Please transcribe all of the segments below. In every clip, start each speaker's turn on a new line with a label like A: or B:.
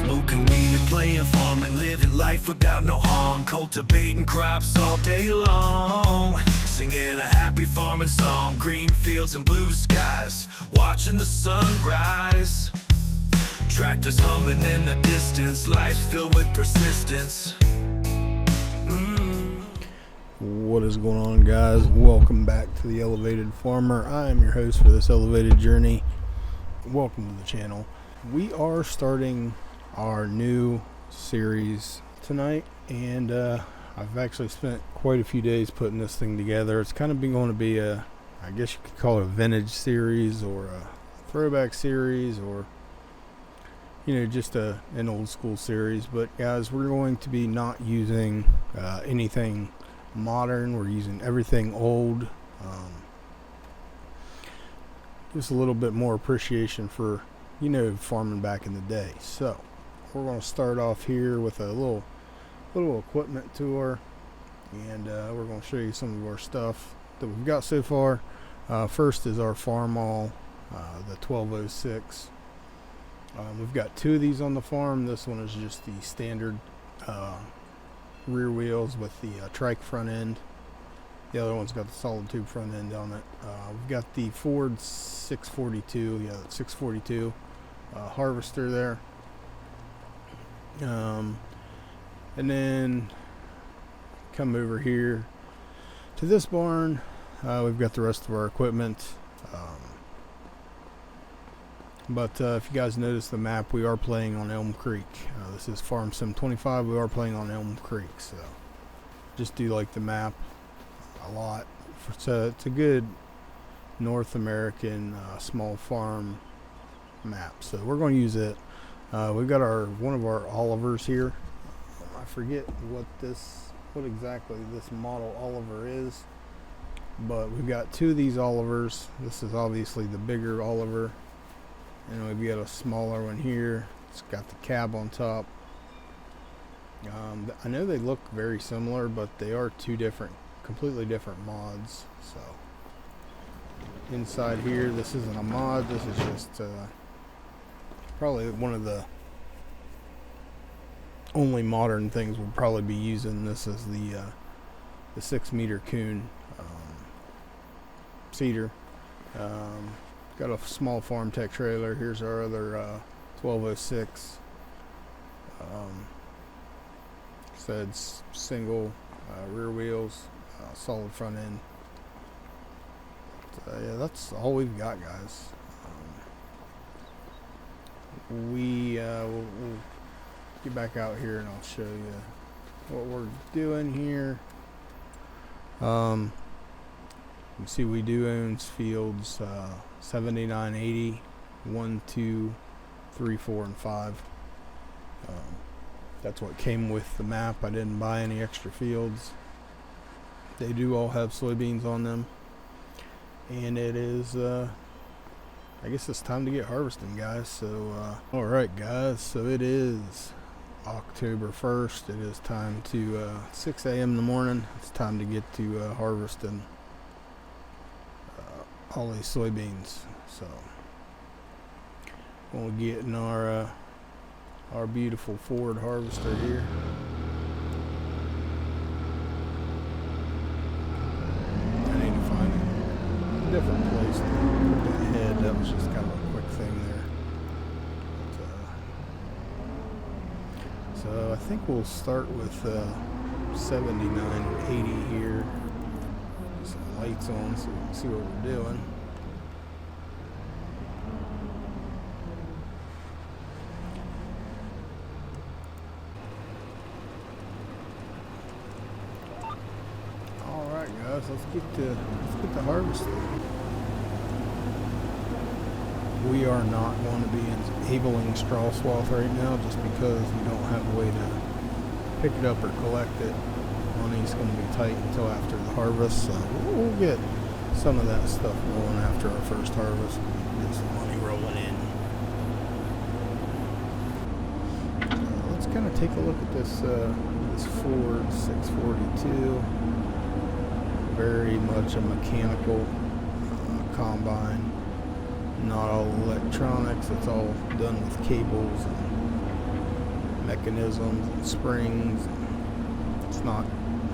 A: Smoking weed and playing farming, living life without no harm, cultivating crops all day long, singing a happy farming song, green fields and blue skies, watching the sun rise. Tractors humming in the distance, life filled with persistence.
B: What is going on, guys? Welcome back to the Elevated Farmer. I am your host for this elevated journey. Welcome to the channel. We are starting our new series tonight, and I've actually spent quite a few days putting this thing together. It's kind of going to be a, I guess you could call it a vintage series or a throwback series, or just an old school series. But guys, we're going to be not using anything modern. We're using everything old. Just a little bit more appreciation for farming back in the day. So we're going to start off here with a little equipment tour, and we're going to show you some of our stuff that we've got so far. First is our Farmall, the 1206. We've got two of these on the farm. This one is just the standard rear wheels with the trike front end. The other one's got the solid tube front end on it. We've got the Ford 642, that 642 harvester there. And then come over here to this barn. We've got the rest of our equipment. But if you guys notice the map, we are playing on Elm Creek. This is Farm Sim 25. We are playing on Elm Creek, so just do like the map a lot. It's a good North American small farm map, so we're going to use it. We've got one of our Olivers here. I forget what exactly this model Oliver is, but we've got two of these Olivers. This is obviously the bigger Oliver. And we've got a smaller one here. It's got the cab on top. I know they look very similar, but they are two completely different mods. So inside here, this isn't a mod. This is just probably one of the only modern things we'll probably be using. This is the 6-meter coon seeder. Got a small farm tech trailer. Here's our other 1206. Said single rear wheels, solid front end. Yeah, that's all we've got, guys. We'll get back out here and I'll show you what we're doing here. You see, we do own fields 79, 80, 1, 2, 3, 4, and 5. That's what came with the map. I didn't buy any extra fields. They do all have soybeans on them. And it is, I guess it's time to get harvesting, guys. So, alright, guys. So it is October 1st. It is time to, 6 a.m. in the morning. It's time to get to harvesting all these soybeans. So we'll get in our beautiful Ford harvester here. I need to find a different place to put that head. That was just kind of a quick thing there. But, so I think we'll start with 79 and 80 here. Some lights on so we can see what we're doing. Alright, guys, let's get to harvesting. We are not going to be enabling straw swath right now just because we don't have a way to pick it up or collect it. Money's going to be tight until after the harvest, so we'll get some of that stuff going after our first harvest. Get some money rolling in. Let's kind of take a look at this Ford 642. Very much a mechanical combine. Not all electronics. It's all done with cables and mechanisms and springs. It's not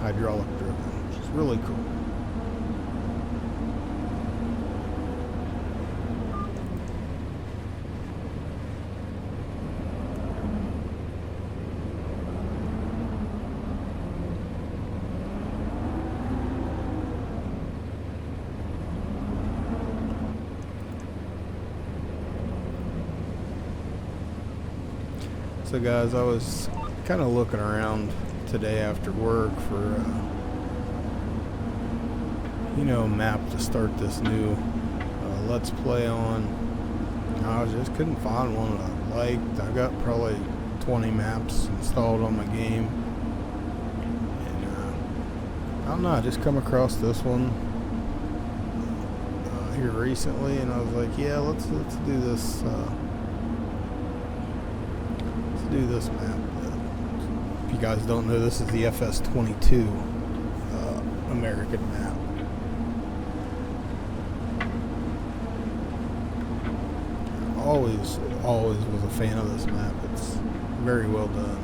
B: hydraulic driven, which is really cool. So guys, I was kind of looking around today after work for a map to start this new Let's Play on. I just couldn't find one that I liked. I got probably 20 maps installed on my game, and I don't know, I just come across this one here recently, and I was like, yeah, let's do this. Do this map. If you guys don't know, this is the FS22 American map. Always was a fan of this map. It's very well done.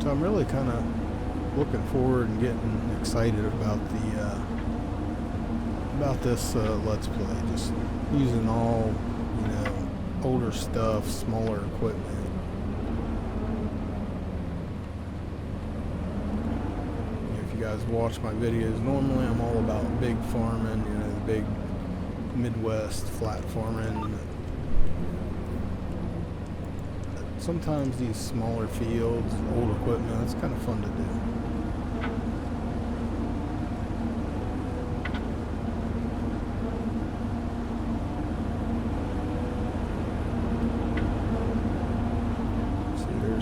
B: So I'm really kind of looking forward and getting excited about this Let's Play. Just using all older stuff, smaller equipment. If you guys watch my videos, normally I'm all about big farming, the big Midwest flat farming. Sometimes these smaller fields, old equipment, it's kind of fun to do.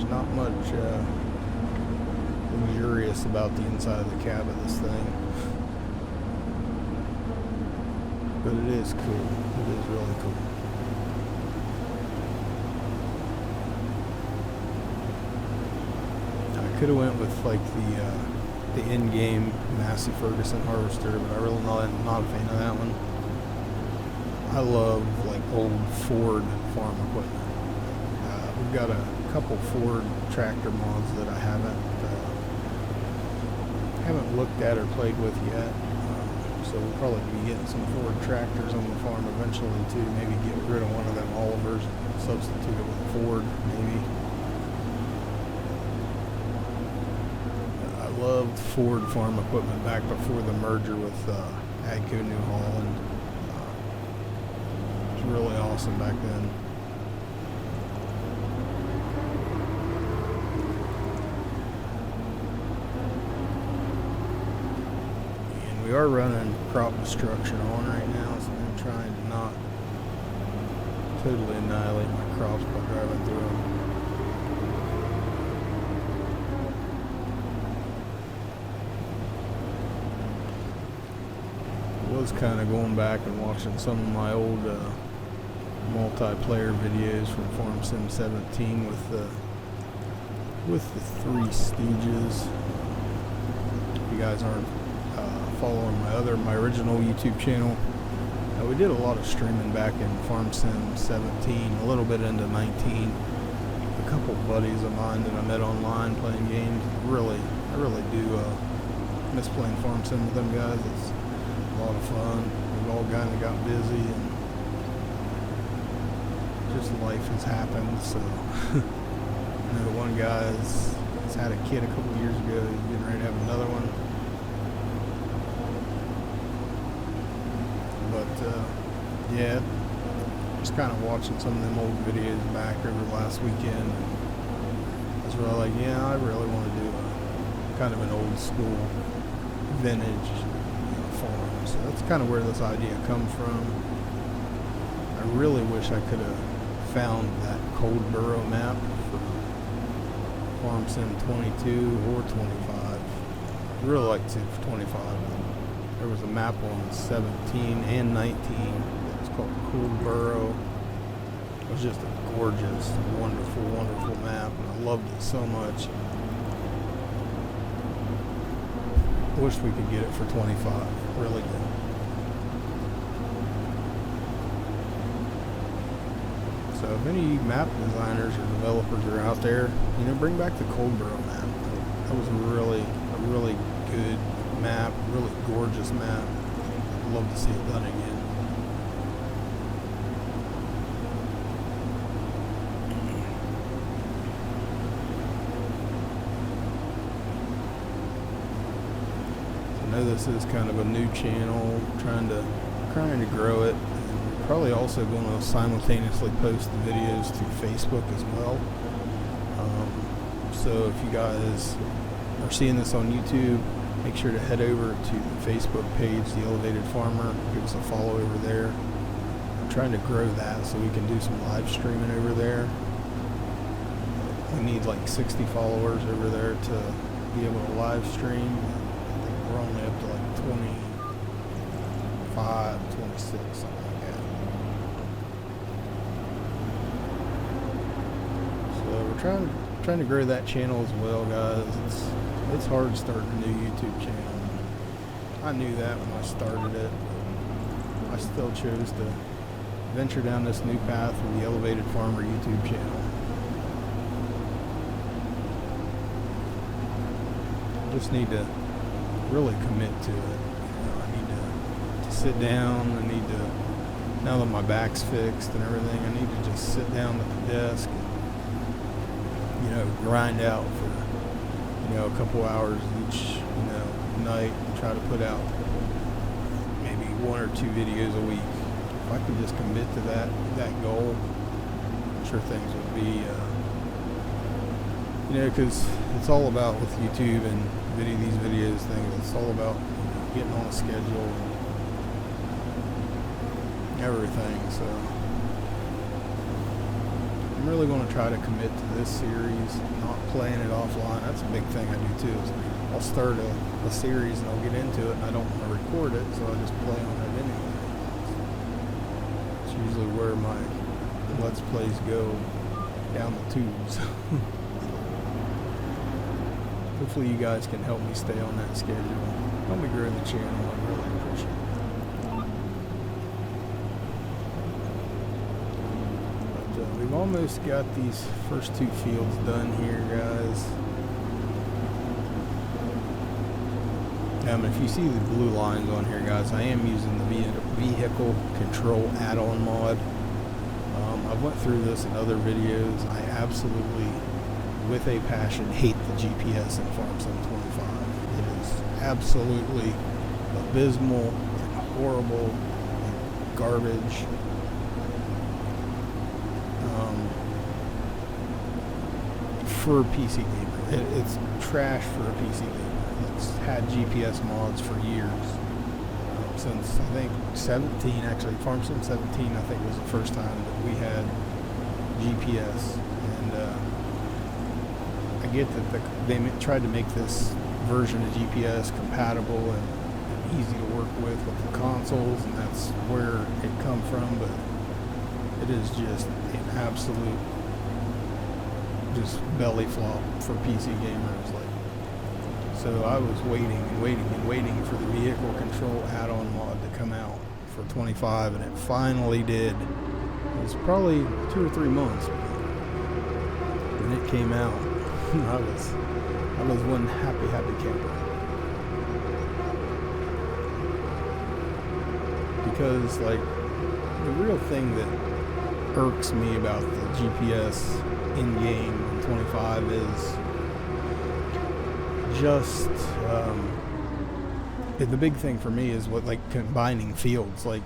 B: Not much luxurious about the inside of the cab of this thing, but it is cool. It is really cool. I could have went with like the in-game Massey Ferguson harvester, but I really not a fan of that one. I love like old Ford farm equipment. We've got a couple Ford tractor mods that I haven't looked at or played with yet. So we'll probably be getting some Ford tractors on the farm eventually too. Maybe get rid of one of them Olivers and substitute it with Ford maybe. I loved Ford farm equipment back before the merger with AGCO New Holland. It was really awesome back then. We are running crop destruction on right now, so I'm trying to not totally annihilate my crops by driving through them. I was kind of going back and watching some of my old multiplayer videos from Farm Sim 17 with the Three Stooges. If you guys aren't following my original YouTube channel, we did a lot of streaming back in Farm Sim 17, a little bit into 19. A couple buddies of mine that I met online playing games. I really do miss playing Farm Sim with them guys. It's a lot of fun. We've all kind of got busy and just life has happened. So one guy's had a kid a couple years ago. He's getting ready to have another one. Yeah, just kind of watching some of them old videos back over last weekend. I was really like, yeah, I really want to do kind of an old school vintage farm. So that's kind of where this idea comes from. I really wish I could have found that Cold Burrow map for Farm Sim 22 or 25. I'd really like to for 25. There was a map on 17 and 19 that was called Cold Burrow. It was just a gorgeous, wonderful, wonderful map, and I loved it so much. I wish we could get it for 25. Really did. So if any map designers or developers are out there, bring back the Coldborough map. That was a really good map, really gorgeous map. I'd love to see it done again. I know this is kind of a new channel, trying to grow it, and probably also going to simultaneously post the videos through Facebook as well. So if you guys are seeing this on YouTube, make sure to head over to the Facebook page, The Elevated Farmer. Give us a follow over there. I'm trying to grow that so we can do some live streaming over there. We need like 60 followers over there to be able to live stream. I think we're only up to like 25, 26, something like that. So we're trying to grow that channel as well, guys. It's hard starting a new YouTube channel. I knew that when I started it. I still chose to venture down this new path with the Elevated Farmer YouTube channel. I just need to really commit to it. I need to sit down. I need to, now that my back's fixed and everything, I need to just sit down at the desk and, grind out for, a couple hours each, night, and try to put out maybe 1 or 2 videos a week. If I could just commit to that goal, I'm sure things would be, because it's all about with YouTube and these videos things, it's all about getting on a schedule and everything. So I'm really going to try to commit to this series, not playing it offline. That's a big thing I do too. Is I'll start a series and I'll get into it and I don't want to record it, so I just play on it anyway. It's usually where my Let's Plays go, down the tubes. Hopefully you guys can help me stay on that schedule. Help me grow the channel. I really appreciate it. We've almost got these first 2 fields done here, guys. If you see the blue lines on here, guys, I am using the vehicle control add-on mod. I've went through this in other videos. I absolutely, with a passion, hate the GPS in Farm Sim 25. It is absolutely abysmal and horrible and garbage. For a PC gamer. It's trash for a PC gamer. It's had GPS mods for years. Since, I think, 17, actually, Farm Sim 17, I think, was the first time that we had GPS. And I get that they tried to make this version of GPS compatible and easy to work with the consoles, and that's where it come from, but it is just an absolute belly flop for PC gamers. So I was waiting for the vehicle control add-on mod to come out for 25, and it finally did. It was probably 2 or 3 months when it came out. I was one happy camper. Because the real thing that irks me about the GPS in-game in 25 is just the big thing for me is combining fields. You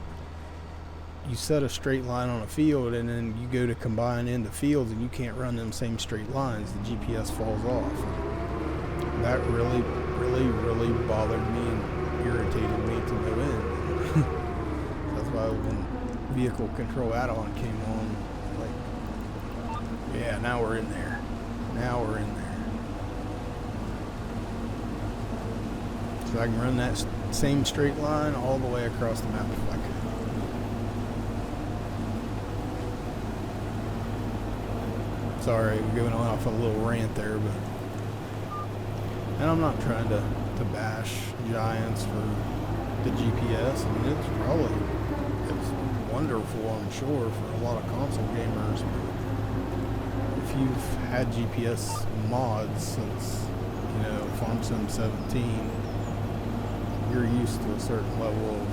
B: set a straight line on a field and then you go to combine into fields and you can't run them same straight lines. The GPS falls off. That really bothered me and irritated me to no end. That's why when vehicle control add-on came on, yeah, now we're in there. So I can run that same straight line all the way across the map if I could. Sorry, we're going off a little rant there, and I'm not trying to bash Giants for the GPS. I mean, it's wonderful, I'm sure, for a lot of console gamers. But if you've had GPS mods since, Farm Sim 17, you're used to a certain level of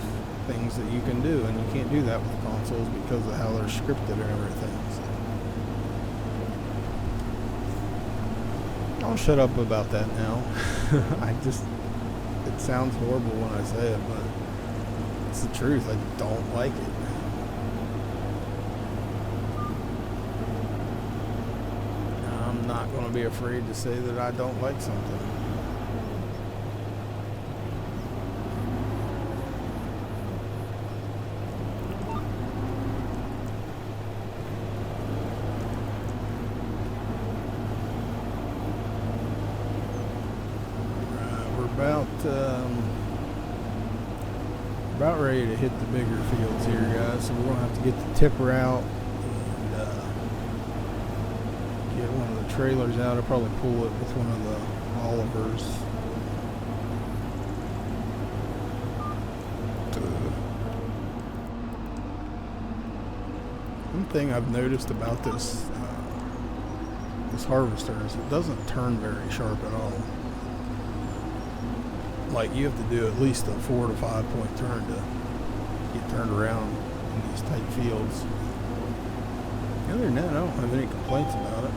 B: things that you can do, and you can't do that with consoles because of how they're scripted and everything. So I'll shut up about that now. It sounds horrible when I say it, but it's the truth. I don't like it. I'm not going to be afraid to say that I don't like something. About ready to hit the bigger fields here, guys, so we're going to have to get the tipper out and get one of the trailers out. I'll probably pull it with one of the Olivers. One thing I've noticed about this harvester is it doesn't turn very sharp at all. Like, you have to do at least a 4 to 5 point turn to get turned around in these tight fields. Other than that, I don't have any complaints about it.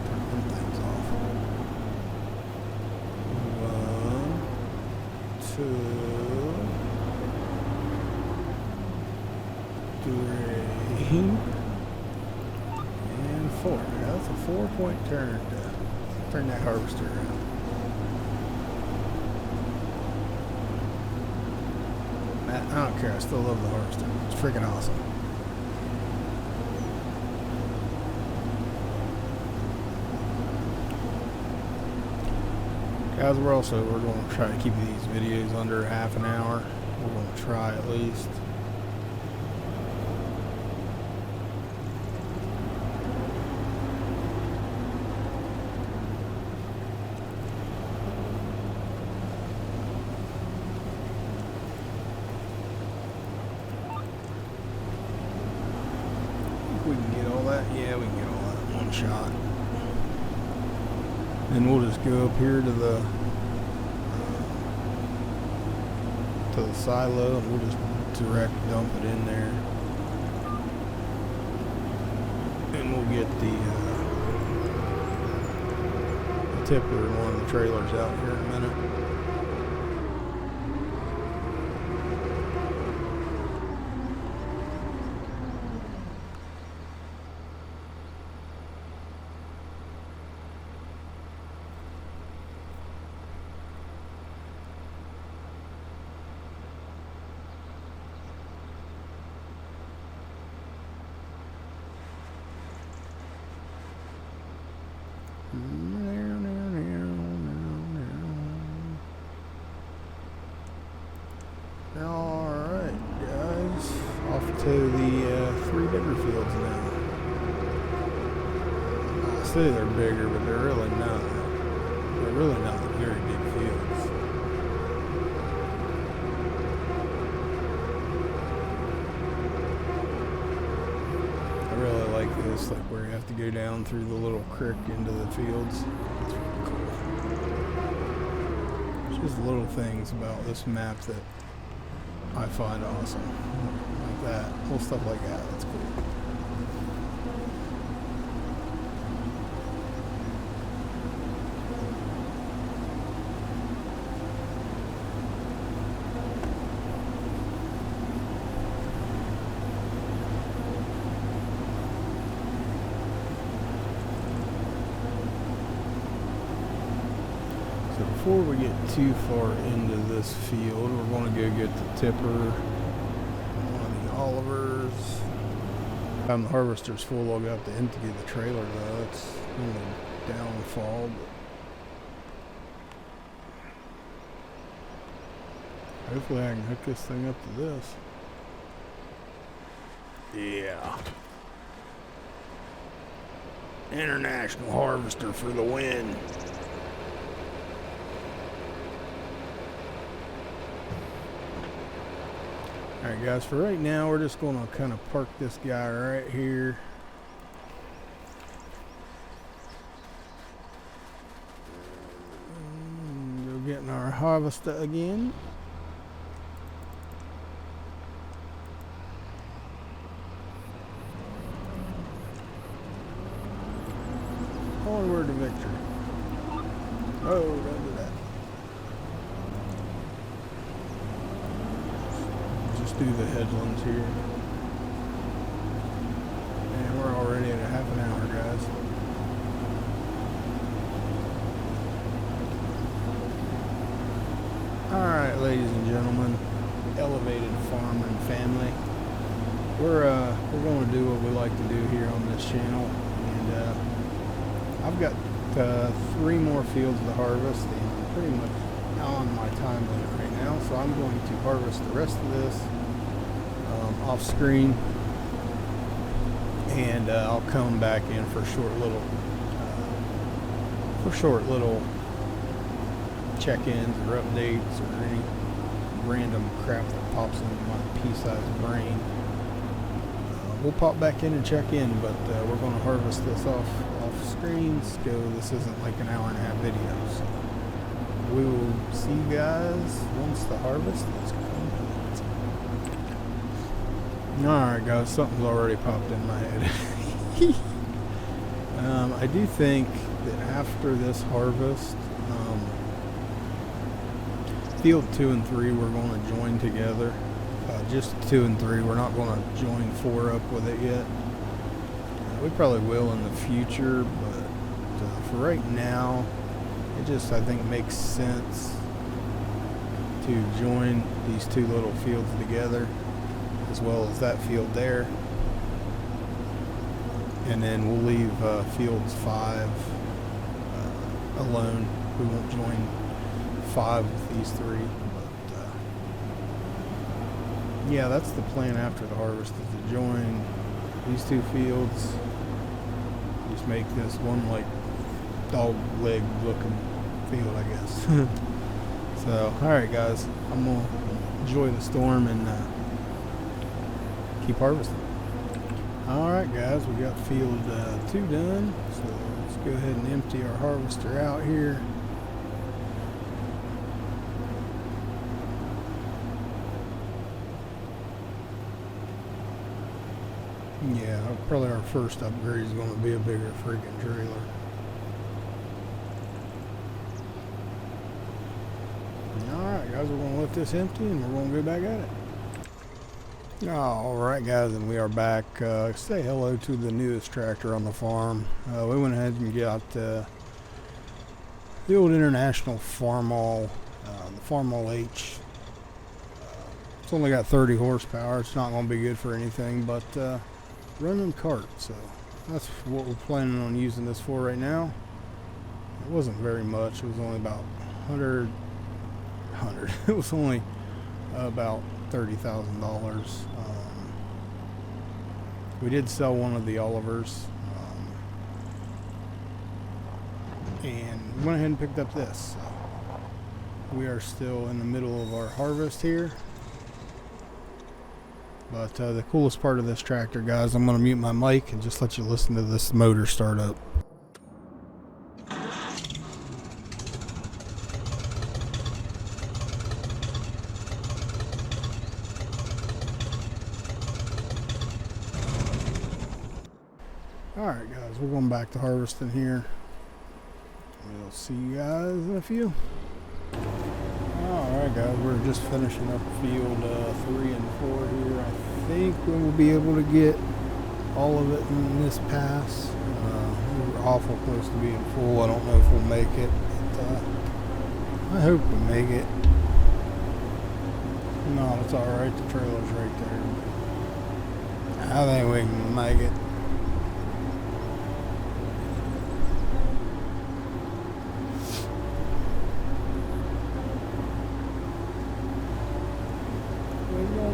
B: Turn them things off. 1, 2, 3, and 4. That's a 4 point turn to turn that harvester around. I don't care, I still love the harvester. It's freaking awesome. Guys, we're going to try to keep these videos under half an hour. We're going to try at least. We can get all that. Yeah, we can get all that in one shot. Then we'll just go up here to the silo, and we'll just direct dump it in there. And we'll get the tipper and one of the trailers out here in a minute. Alright, guys, off to the 3 bigger fields now. I say they're bigger, but they're really not. They're really not very big fields. I really like this, like where you have to go down through the little creek into the fields. It's really cool. There's just little things about this map that I find awesome. Like that. Little stuff like that. That's cool. So before we get too far into this field, we're going to go get the tipper, one of the Olivers. The harvester's full, I'll have to empty the trailer though. That's only downfall. But hopefully I can hook this thing up to this. Yeah. International harvester for the win. Alright guys, for right now we're just going to kind of park this guy right here. Go getting our harvester again. Onward to victory. Oh, don't do that. Just do the headlands here. And we're already at a half an hour, guys. Alright, ladies and gentlemen, elevated farming family. We're going to do what we like to do here on this channel. And I've got 3 more fields to harvest, and I'm pretty much on my time limit right now, so I'm going to harvest the rest of this off screen, and I'll come back in for short little check-ins or updates or any random crap that pops into my pea-sized brain. We'll pop back in and check in, but we're going to harvest this off screen, so this isn't like an hour-and-a-half video. So we will see you guys once the harvest is complete. Alright guys, something's already popped in my head. I do think that after this harvest, field 2 and 3 we're going to join together. Just 2 and 3. We're not going to join 4 up with it yet. We probably will in the future, but for right now, it just, I think, makes sense to join these 2 little fields together, as well as that field there. And then we'll leave fields 5 alone. We won't join 5 with these 3. Yeah, that's the plan after the harvest, is to join these 2 fields. Just make this one like dog leg looking field, I guess. So, alright guys, I'm gonna enjoy the storm and keep harvesting. Alright guys, we got field 2 done, so let's go ahead and empty our harvester out here. Yeah, probably our first upgrade is going to be a bigger freaking trailer. Alright guys, we're going to let this empty and we're going to go back at it. Alright guys, and we are back. Say hello to the newest tractor on the farm. We went ahead and got the old International Farmall, the Farmall H. It's only got 30 horsepower. It's not going to be good for anything, but running cart, so that's what we're planning on using this for right now. It wasn't very much. It was only about 100 it was only about $30,000. We did sell one of the Olivers, and went ahead and picked up this. So we are still in the middle of our harvest here. But the coolest part of this tractor, guys, I'm going to mute my mic and just let you listen to this motor start up. Alright guys, we're going back to harvesting here. We'll see you guys in a few. Alright guys, we're just finishing up field 3 and 4 here. I think we will be able to get all of it in this pass. We were awful close to being full. I don't know if we'll make it, but I hope we make it. No, it's alright, the trailer's right there. I think we can make it.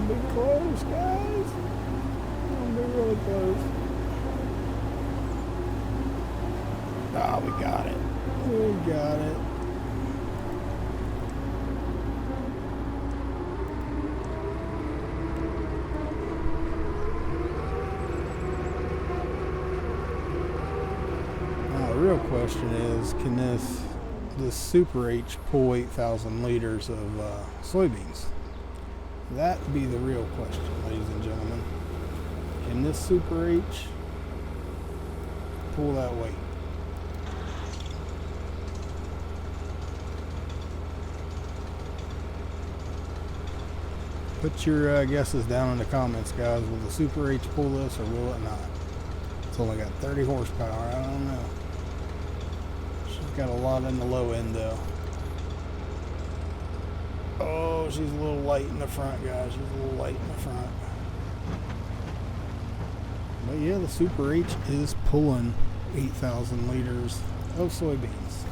B: Be close, guys. It's gonna be really close. Ah, we got it. We got it. question is, can this Super H pull 8,000 liters of soybeans? That be the real question, ladies and gentlemen. Can this Super H pull that weight? Put your guesses down in the comments, guys. Will the Super H pull this or will it not? It's only got 30 horsepower. I don't know. She's got a lot in the low end, though. Oh, she's a little light in the front, guys. She's a little light in the front. But yeah, the Super H is pulling 8,000 liters of soybeans.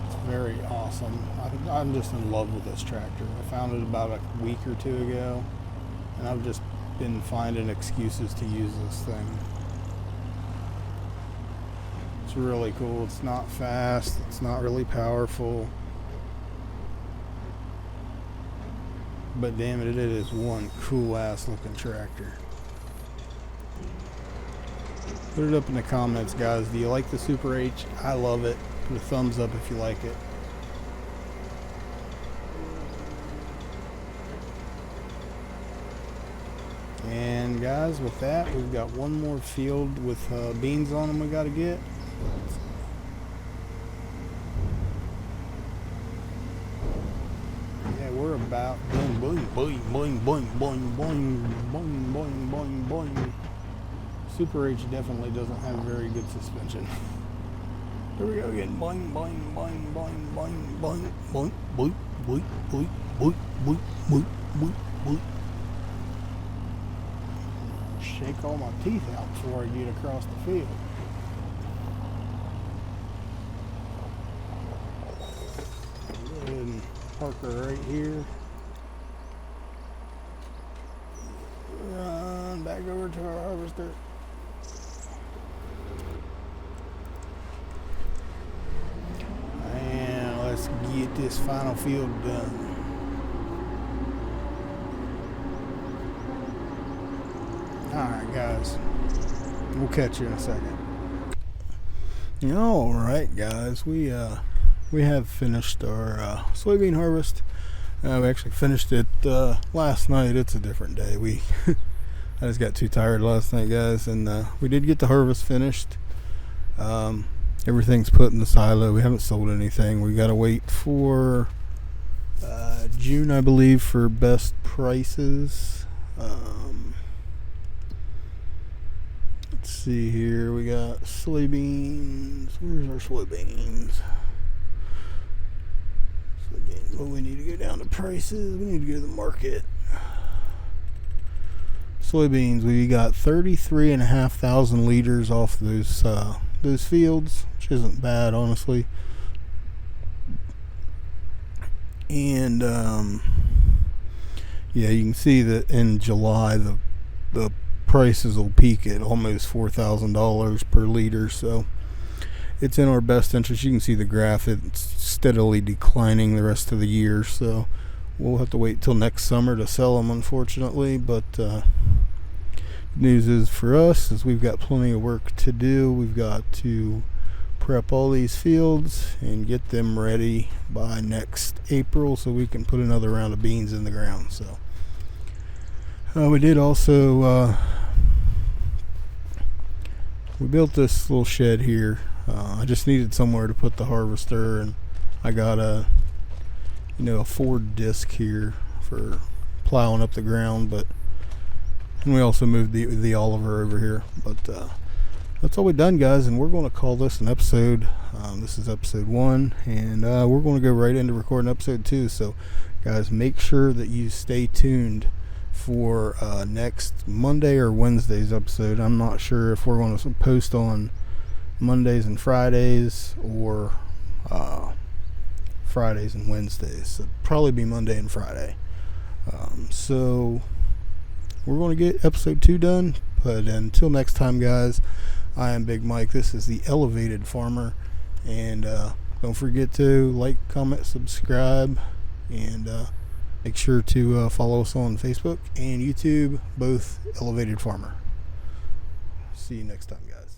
B: It's very awesome. I'm just in love with this tractor. I found it about a week or two ago, and I've just been finding excuses to use this thing. It's really cool. It's not fast. It's not really powerful. But damn it, it is one cool ass looking tractor. Put it up in the comments, guys. Do you like the Super H? I love it. Put a thumbs up if you like it. And guys, with that, we've got one more field with beans on them we got to get. Yeah, we're about boing, boing, boing, boing, boing, boing, boing, boing, boing, boing, boing. Super H definitely doesn't have very good suspension. Here we go again. Boing, boing, boing, boing, boing, boing, boing, boing, boing, boing, boing, boing, boing, boing, boing. Shake all my teeth out before I get across the field. Go ahead and park her right here. Run back over to our harvester. And let's get this final field done. Alright guys, we'll catch you in a second. Alright guys, we have finished our soybean harvest. We actually finished it last night. It's a different day. I just got too tired last night, guys, and we did get the harvest finished. Everything's put in the silo. We haven't sold anything. We gotta wait for June, I believe, for best prices. Let's see here. We got soybeans. Where's our soybeans? Well, we need to go down to prices. We need to go to the market. Soybeans, we got 33,500 liters off those fields, which isn't bad, honestly. And yeah, you can see that in July the prices will peak at almost $4,000 per liter, so it's in our best interest. You can see the graph, it's steadily declining the rest of the year, so we'll have to wait till next summer to sell them, unfortunately. But news is for us is we've got plenty of work to do. We've got to prep all these fields and get them ready by next April so we can put another round of beans in the ground. So we did also we built this little shed here. I just needed somewhere to put the harvester, and I got a Ford disc here for plowing up the ground, and we also moved the Oliver over here. But that's all we've done, guys, and we're going to call this an episode. This is episode 1, and we're going to go right into recording episode 2. So guys, make sure that you stay tuned for next Monday or Wednesday's episode. I'm not sure if we're going to post on Mondays and Fridays or Fridays and Wednesdays. So probably be Monday and Friday. So we're going to get episode 2 done. But until next time, guys, I am Big Mike. This is the Elevated Farmer. And don't forget to like, comment, subscribe, and make sure to follow us on Facebook and YouTube, both Elevated Farmer. see you next time, guys.